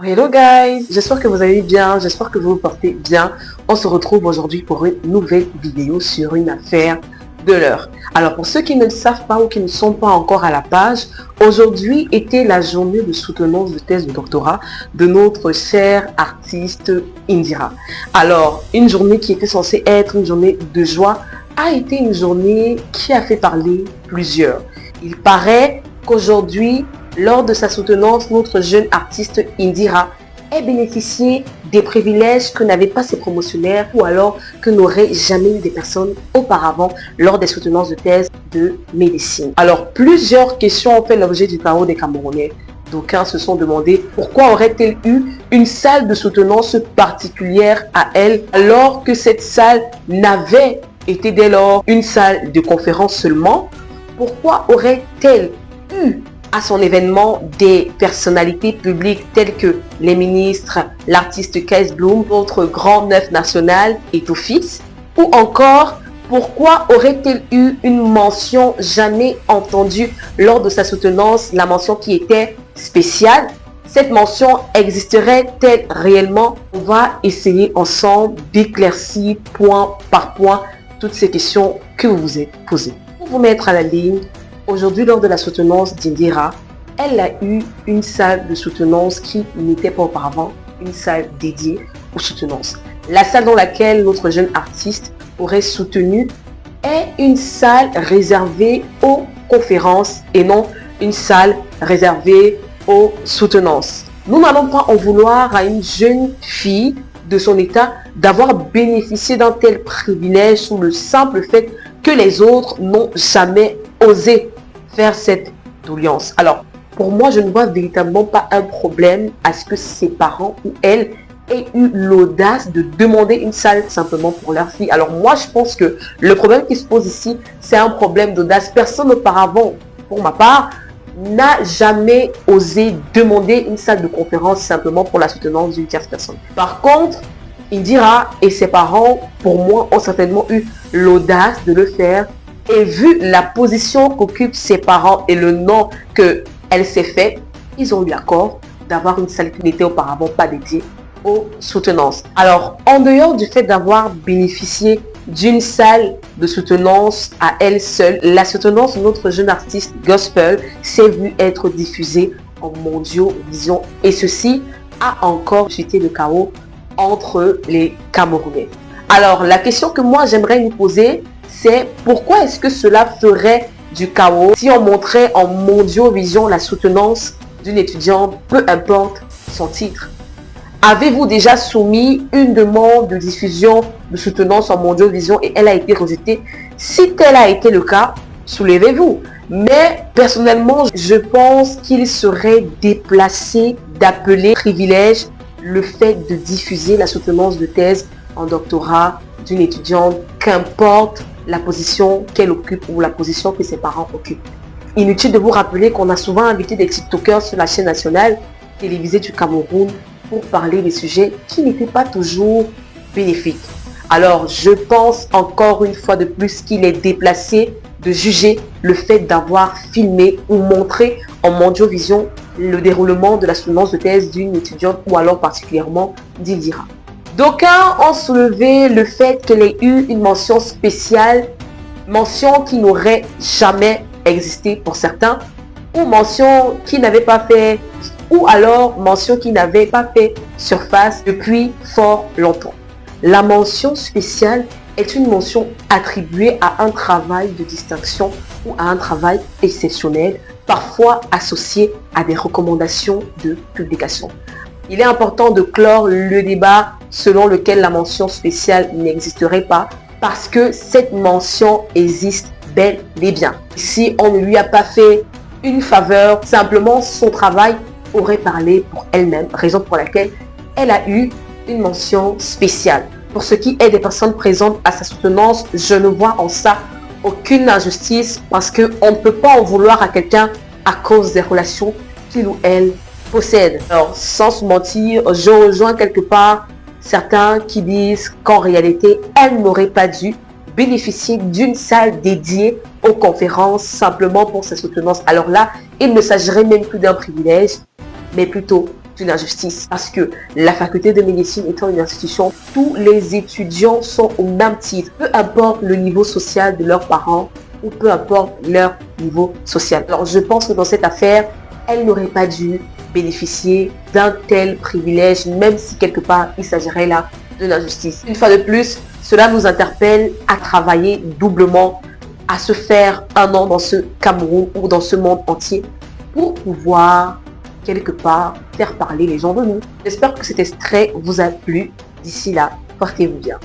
Hello guys, j'espère que vous allez bien, j'espère que vous vous portez bien. On se retrouve aujourd'hui pour une nouvelle vidéo sur une affaire de l'heure. Alors pour ceux qui ne le savent pas ou qui ne sont pas encore à la page, aujourd'hui était la journée de soutenance de thèse de doctorat de notre chère artiste Indira. Alors une journée qui était censée être une journée de joie a été une journée qui a fait parler plusieurs. Il paraît qu'aujourd'hui, lors de sa soutenance, notre jeune artiste Indira ait bénéficié des privilèges que n'avaient pas ses promotionnaires ou alors que n'auraient jamais eu des personnes auparavant lors des soutenances de thèse de médecine. Alors, plusieurs questions ont fait l'objet du chaos des Camerounais. D'aucuns se sont demandé pourquoi aurait-elle eu une salle de soutenance particulière à elle alors que cette salle n'avait été dès lors une salle de conférence seulement. Pourquoi aurait-elle eu à son événement des personnalités publiques telles que les ministres, l'artiste Kees Bloem, notre grand neuf national et tout fils? Ou encore, pourquoi aurait-elle eu une mention jamais entendue lors de sa soutenance, la mention qui était spéciale? Cette mention existerait-elle réellement? On va essayer ensemble d'éclaircir point par point toutes ces questions que vous vous êtes posées. Pour vous mettre à la ligne, aujourd'hui, lors de la soutenance d'Indira, elle a eu une salle de soutenance qui n'était pas auparavant une salle dédiée aux soutenances. La salle dans laquelle notre jeune artiste aurait soutenu est une salle réservée aux conférences et non une salle réservée aux soutenances. Nous n'allons pas en vouloir à une jeune fille de son état d'avoir bénéficié d'un tel privilège sous le simple fait que les autres n'ont jamais osé faire cette doléance. Alors, pour moi, je ne vois véritablement pas un problème à ce que ses parents ou elle aient eu l'audace de demander une salle simplement pour leur fille. Alors moi, je pense que le problème qui se pose ici, c'est un problème d'audace. Personne auparavant, pour ma part, n'a jamais osé demander une salle de conférence simplement pour la soutenance d'une tierce personne. Par contre, Indira et ses parents, pour moi, ont certainement eu l'audace de le faire. Et vu la position qu'occupent ses parents et le nom qu'elle s'est fait, ils ont eu l'accord d'avoir une salle qui n'était auparavant pas dédiée aux soutenances. Alors, en dehors du fait d'avoir bénéficié d'une salle de soutenance à elle seule, la soutenance de notre jeune artiste gospel s'est vue être diffusée en Mondiovision. Et ceci a encore jeté le chaos entre les Camerounais. Alors, la question que moi j'aimerais nous poser, c'est pourquoi est-ce que cela ferait du chaos si on montrait en Mondiovision la soutenance d'une étudiante, peu importe son titre? Avez-vous déjà soumis une demande de diffusion de soutenance en Mondiovision et elle a été rejetée? Si tel a été le cas, soulevez-vous. Mais personnellement, je pense qu'il serait déplacé d'appeler privilège le fait de diffuser la soutenance de thèse en doctorat d'une étudiante, qu'importe la position qu'elle occupe ou la position que ses parents occupent. Inutile de vous rappeler qu'on a souvent invité des TikTokers sur la chaîne nationale télévisée du Cameroun pour parler des sujets qui n'étaient pas toujours bénéfiques. Alors, je pense encore une fois de plus qu'il est déplacé de juger le fait d'avoir filmé ou montré en Mondiovision le déroulement de la soutenance de thèse d'une étudiante ou alors particulièrement d'Indira. D'aucuns ont soulevé le fait qu'elle ait eu une mention spéciale, mention qui n'aurait jamais existé pour certains, ou mention qui n'avait pas fait, ou alors mention qui n'avait pas fait surface depuis fort longtemps. La mention spéciale est une mention attribuée à un travail de distinction ou à un travail exceptionnel, parfois associé à des recommandations de publication. Il est important de clore le débat selon lequel la mention spéciale n'existerait pas parce que cette mention existe bel et bien. Si on ne lui a pas fait une faveur, simplement son travail aurait parlé pour elle-même, raison pour laquelle elle a eu une mention spéciale. Pour ce qui est des personnes présentes à sa soutenance, je ne vois en ça aucune injustice parce qu'on ne peut pas en vouloir à quelqu'un à cause des relations qu'il ou elle possède. Alors, sans se mentir, je rejoins quelque part certains qui disent qu'en réalité, elle n'aurait pas dû bénéficier d'une salle dédiée aux conférences simplement pour sa soutenance. Alors là, il ne s'agirait même plus d'un privilège, mais plutôt d'une injustice. Parce que la faculté de médecine étant une institution, tous les étudiants sont au même titre. Peu importe le niveau social de leurs parents ou peu importe leur niveau social. Alors je pense que dans cette affaire, elle n'aurait pas dû bénéficier d'un tel privilège, même si quelque part il s'agirait là de l'injustice. Une fois de plus, cela nous interpelle à travailler doublement, à se faire un nom dans ce Cameroun ou dans ce monde entier pour pouvoir quelque part faire parler les gens de nous. J'espère que cet extrait vous a plu. D'ici là, portez-vous bien.